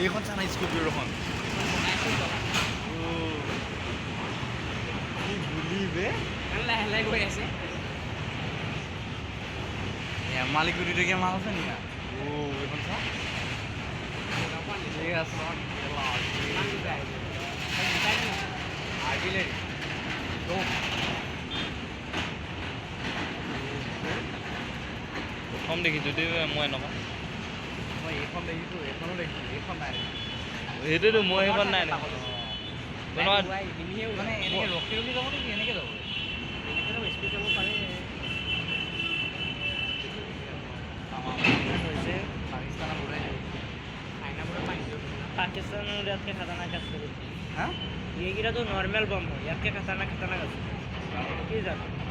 এইখন চা না স্কৰপিঅ' এখন কি বুলি বে লাহে লাহে গৈ আছে মালিক কোটিটকীয়া মাল আছে নেকি এইখন চা ঠিক আছে আৰ্টিলাৰী প্ৰথম দেখিছোঁ দেই মই এনেকুৱা মই এইখন দেখিছোঁ এইখনো দেখিছোঁ এইখন নাই সেইটোতো মই সেইখন নাই দেখা মানে এনেকৈ ৰখি ৰখি যাব নেকি এনেকৈ যাব স্পীড যাব পাৰে হৈছে পাকিস্তানৰ ঘূৰাই চাইনাবোৰৰ পানী পাকিস্তানেৰ ইয়াতকে খাতাৰনাক আছে হা এইগিৰা তো নৰ্মাল বম হয় ইয়াতকে খাতাৰনাক আছে কি জানো